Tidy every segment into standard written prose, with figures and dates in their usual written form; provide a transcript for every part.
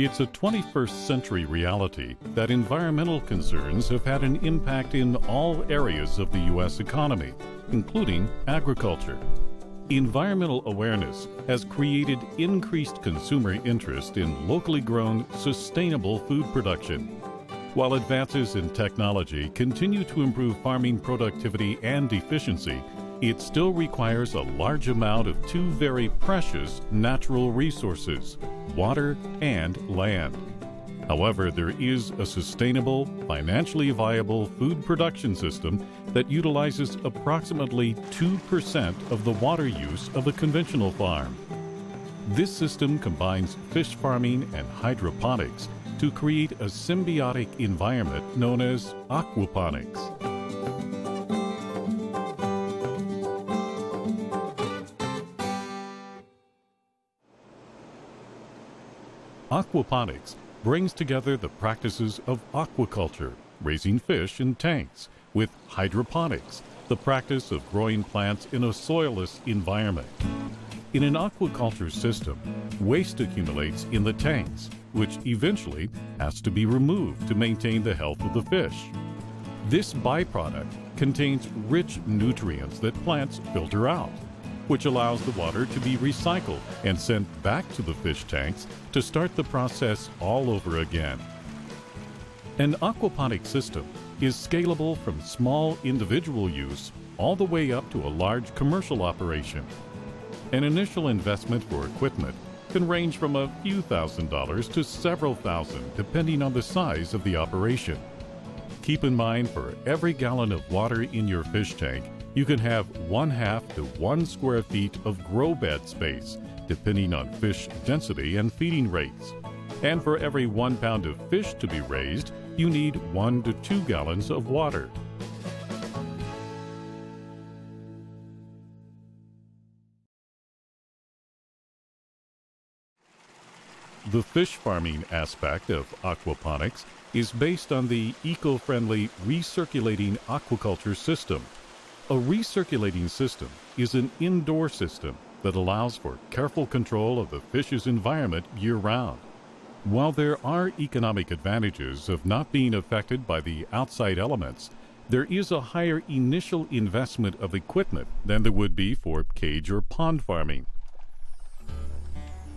It's a 21st century reality that environmental concerns have had an impact in all areas of the U.S. economy, including agriculture. Environmental awareness has created increased consumer interest in locally grown, sustainable food production. While advances in technology continue to improve farming productivity and efficiency, it still requires a large amount of two very precious natural resources, water and land. However, there is a sustainable, financially viable food production system that utilizes approximately 2% of the water use of a conventional farm. This system combines fish farming and hydroponics to create a symbiotic environment known as aquaponics. Aquaponics brings together the practices of aquaculture, raising fish in tanks, with hydroponics, the practice of growing plants in a soilless environment. In an aquaculture system, waste accumulates in the tanks, which eventually has to be removed to maintain the health of the fish. This byproduct contains rich nutrients that plants filter out, which allows the water to be recycled and sent back to the fish tanks to start the process all over again. An aquaponic system is scalable from small individual use all the way up to a large commercial operation. An initial investment for equipment can range from a few $1,000s to several thousand, depending on the size of the operation. Keep in mind, for every gallon of water in your fish tank, you can have 1/2 to 1 square feet of grow bed space, depending on fish density and feeding rates. And for every 1 pound of fish to be raised, you need 1 to 2 gallons of water. The fish farming aspect of aquaponics is based on the eco-friendly recirculating aquaculture system. A recirculating system is an indoor system that allows for careful control of the fish's environment year-round. While there are economic advantages of not being affected by the outside elements, there is a higher initial investment of equipment than there would be for cage or pond farming.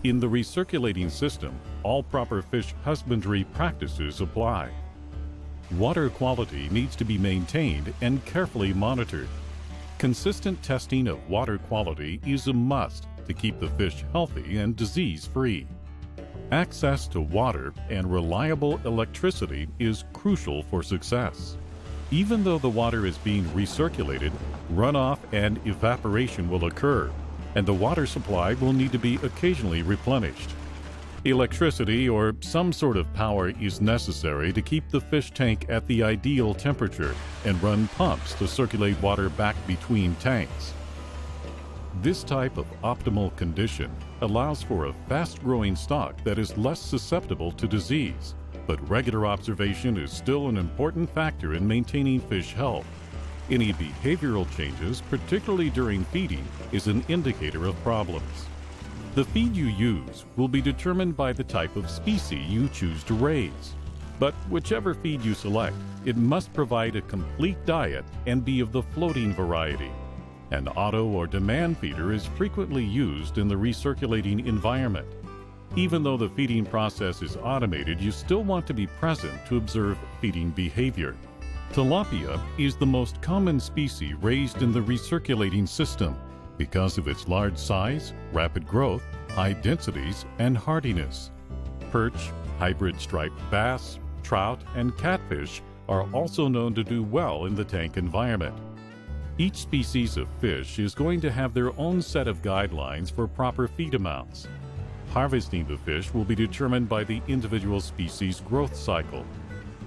In the recirculating system, all proper fish husbandry practices apply. Water quality needs to be maintained and carefully monitored. Consistent testing of water quality is a must to keep the fish healthy and disease-free. Access to water and reliable electricity is crucial for success. Even though the water is being recirculated, runoff and evaporation will occur, and the water supply will need to be occasionally replenished. Electricity or some sort of power is necessary to keep the fish tank at the ideal temperature and run pumps to circulate water back between tanks. This type of optimal condition allows for a fast-growing stock that is less susceptible to disease, but regular observation is still an important factor in maintaining fish health. Any behavioral changes, particularly during feeding, is an indicator of problems. The feed you use will be determined by the type of species you choose to raise. But whichever feed you select, it must provide a complete diet and be of the floating variety. An auto or demand feeder is frequently used in the recirculating environment. Even though the feeding process is automated, you still want to be present to observe feeding behavior. Tilapia is the most common species raised in the recirculating system because of its large size, rapid growth, high densities, and hardiness. Perch, hybrid striped bass, trout, and catfish are also known to do well in the tank environment. Each species of fish is going to have their own set of guidelines for proper feed amounts. Harvesting the fish will be determined by the individual species' growth cycle.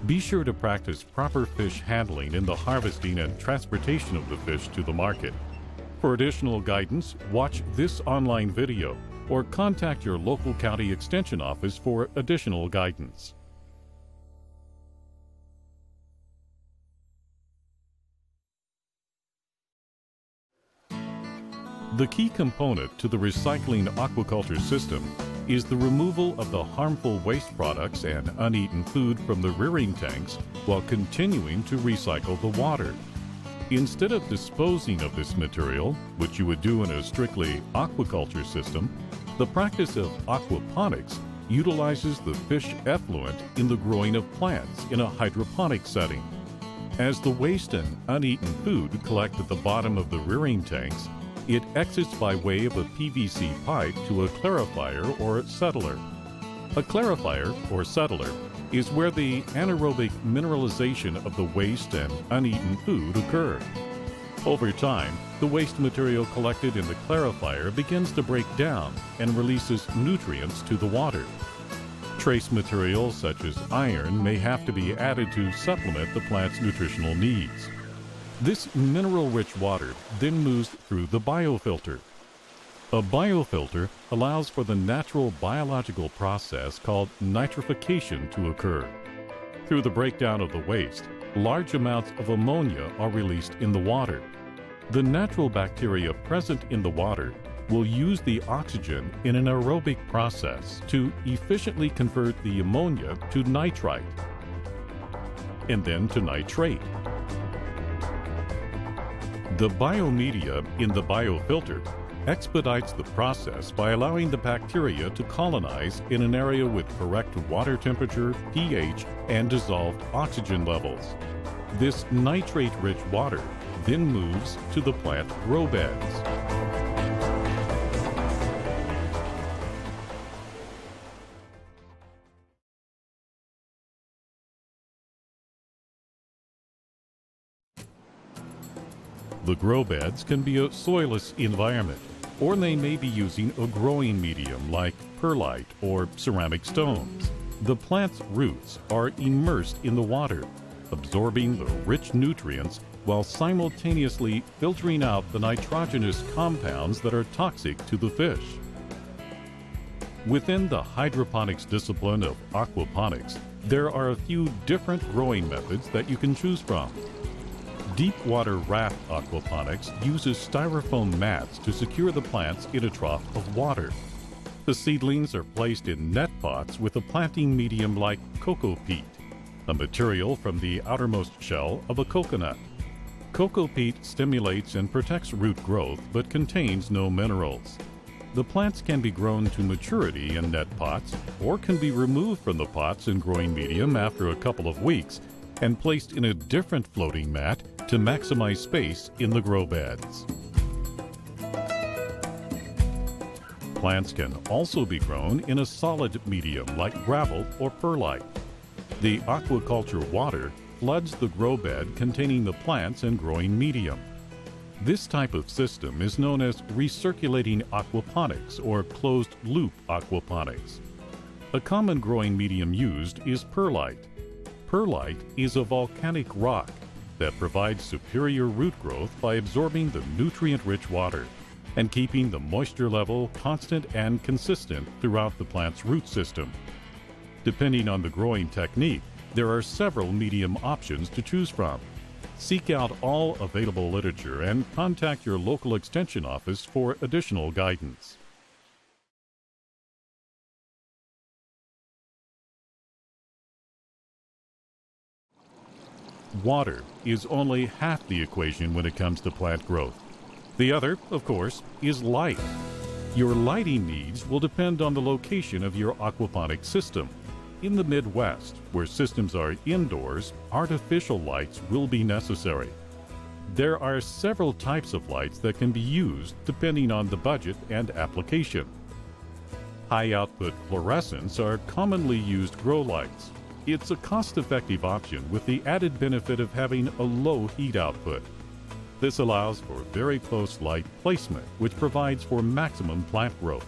Be sure to practice proper fish handling in the harvesting and transportation of the fish to the market. For additional guidance, watch this online video or contact your local county extension office for additional guidance. The key component to the recycling aquaculture system is the removal of the harmful waste products and uneaten food from the rearing tanks while continuing to recycle the water. Instead of disposing of this material, which you would do in a strictly aquaculture system, the practice of aquaponics utilizes the fish effluent in the growing of plants in a hydroponic setting. As the waste and uneaten food collect at the bottom of the rearing tanks, it exits by way of a PVC pipe to a clarifier or settler. A clarifier or settler is where the anaerobic mineralization of the waste and uneaten food occur. Over time, the waste material collected in the clarifier begins to break down and releases nutrients to the water. Trace materials such as iron may have to be added to supplement the plant's nutritional needs. This mineral-rich water then moves through the biofilter. A biofilter allows for the natural biological process called nitrification to occur. Through the breakdown of the waste, large amounts of ammonia are released in the water. The natural bacteria present in the water will use the oxygen in an aerobic process to efficiently convert the ammonia to nitrite and then to nitrate. The biomedia in the biofilter expedites the process by allowing the bacteria to colonize in an area with correct water temperature, pH, and dissolved oxygen levels. This nitrate-rich water then moves to the plant grow beds. The grow beds can be a soilless environment, or they may be using a growing medium like perlite or ceramic stones. The plant's roots are immersed in the water, absorbing the rich nutrients while simultaneously filtering out the nitrogenous compounds that are toxic to the fish. Within the hydroponics discipline of aquaponics, there are a few different growing methods that you can choose from. Deep water raft aquaponics uses styrofoam mats to secure the plants in a trough of water. The seedlings are placed in net pots with a planting medium like cocoa peat, a material from the outermost shell of a coconut. Cocoa peat stimulates and protects root growth but contains no minerals. The plants can be grown to maturity in net pots or can be removed from the pots and growing medium after a couple of weeks and placed in a different floating mat to maximize space in the grow beds. Plants can also be grown in a solid medium like gravel or perlite. The aquaculture water floods the grow bed containing the plants and growing medium. This type of system is known as recirculating aquaponics or closed-loop aquaponics. A common growing medium used is perlite. Perlite is a volcanic rock that provides superior root growth by absorbing the nutrient-rich water and keeping the moisture level constant and consistent throughout the plant's root system. Depending on the growing technique, there are several medium options to choose from. Seek out all available literature and contact your local extension office for additional guidance. Water is only half the equation when it comes to plant growth. The other, of course, is light. Your lighting needs will depend on the location of your aquaponic system. In the Midwest, where systems are indoors, artificial lights will be necessary. There are several types of lights that can be used depending on the budget and application. High-output fluorescents are commonly used grow lights. It's a cost-effective option with the added benefit of having a low heat output. This allows for very close light placement, which provides for maximum plant growth.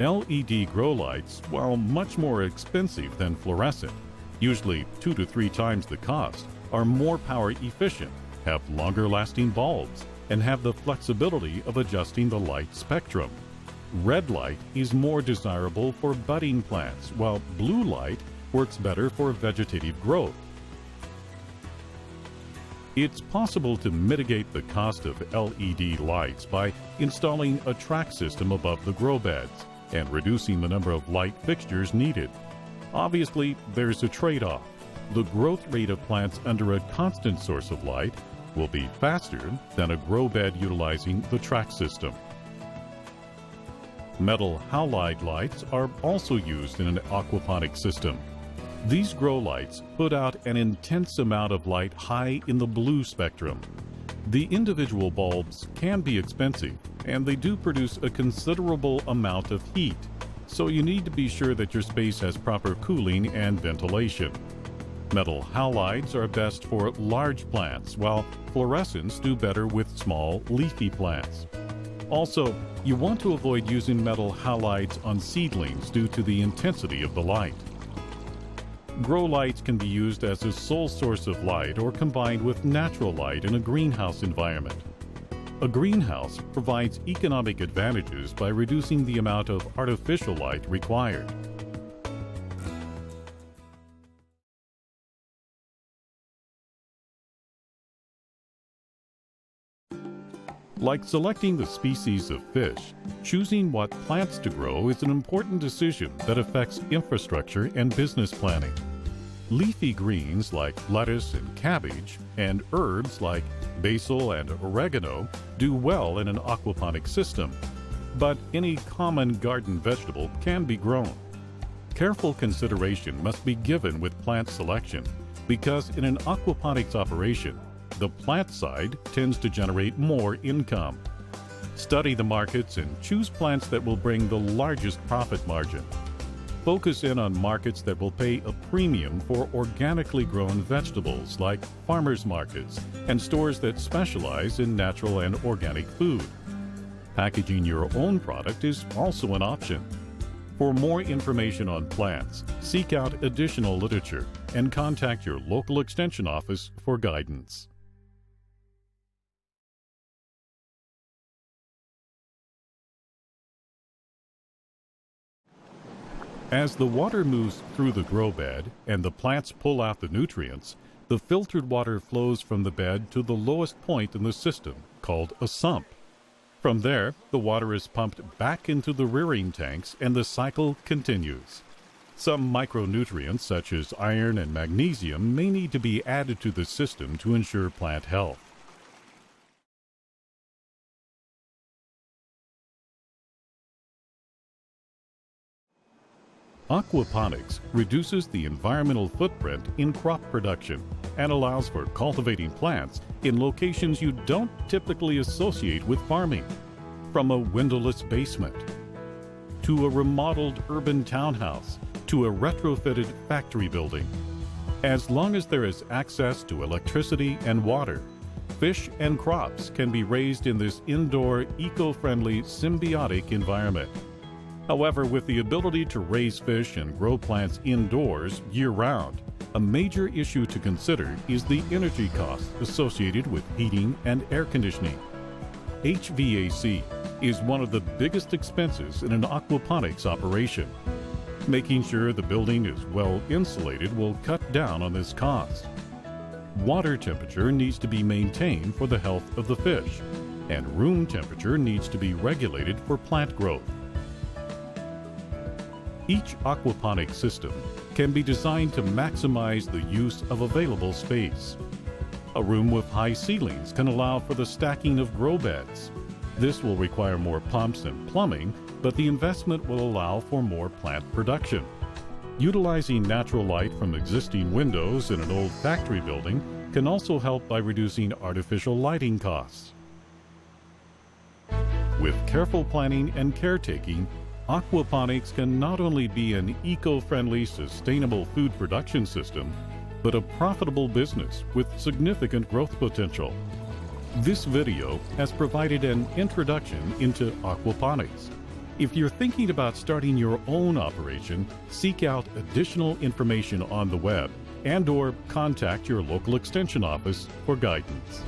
LED grow lights, while much more expensive than fluorescent, usually 2 to 3 times the cost, are more power efficient, have longer lasting bulbs, and have the flexibility of adjusting the light spectrum. Red light is more desirable for budding plants, while blue light works better for vegetative growth. It's possible to mitigate the cost of LED lights by installing a track system above the grow beds. and reducing the number of light fixtures needed. Obviously, there's a trade-off. The growth rate of plants under a constant source of light will be faster than a grow bed utilizing the track system. Metal halide lights are also used in an aquaponic system. These grow lights put out an intense amount of light high in the blue spectrum. The individual bulbs can be expensive, and they do produce a considerable amount of heat, so you need to be sure that your space has proper cooling and ventilation. Metal halides are best for large plants, while fluorescents do better with small, leafy plants. Also, you want to avoid using metal halides on seedlings due to the intensity of the light. Grow lights can be used as a sole source of light or combined with natural light in a greenhouse environment. A greenhouse provides economic advantages by reducing the amount of artificial light required. Like selecting the species of fish, choosing what plants to grow is an important decision that affects infrastructure and business planning. Leafy greens like lettuce and cabbage, and herbs like basil and oregano do well in an aquaponic system, but any common garden vegetable can be grown. Careful consideration must be given with plant selection because in an aquaponics operation, the plant side tends to generate more income. Study the markets and choose plants that will bring the largest profit margin. Focus in on markets that will pay a premium for organically grown vegetables like farmers markets and stores that specialize in natural and organic food. Packaging your own product is also an option. For more information on plants, seek out additional literature and contact your local extension office for guidance. As the water moves through the grow bed and the plants pull out the nutrients, the filtered water flows from the bed to the lowest point in the system, called a sump. From there, the water is pumped back into the rearing tanks and the cycle continues. Some micronutrients such as iron and magnesium may need to be added to the system to ensure plant health. Aquaponics reduces the environmental footprint in crop production and allows for cultivating plants in locations you don't typically associate with farming, from a windowless basement, to a remodeled urban townhouse, to a retrofitted factory building. As long as there is access to electricity and water, fish and crops can be raised in this indoor, eco-friendly, symbiotic environment. However, with the ability to raise fish and grow plants indoors year-round, a major issue to consider is the energy costs associated with heating and air conditioning. HVAC is one of the biggest expenses in an aquaponics operation. Making sure the building is well insulated will cut down on this cost. Water temperature needs to be maintained for the health of the fish, and room temperature needs to be regulated for plant growth. Each aquaponic system can be designed to maximize the use of available space. A room with high ceilings can allow for the stacking of grow beds. This will require more pumps and plumbing, but the investment will allow for more plant production. Utilizing natural light from existing windows in an old factory building can also help by reducing artificial lighting costs. With careful planning and caretaking, aquaponics can not only be an eco-friendly, sustainable food production system, but a profitable business with significant growth potential. This video has provided an introduction into aquaponics. If you're thinking about starting your own operation, seek out additional information on the web and/or contact your local extension office for guidance.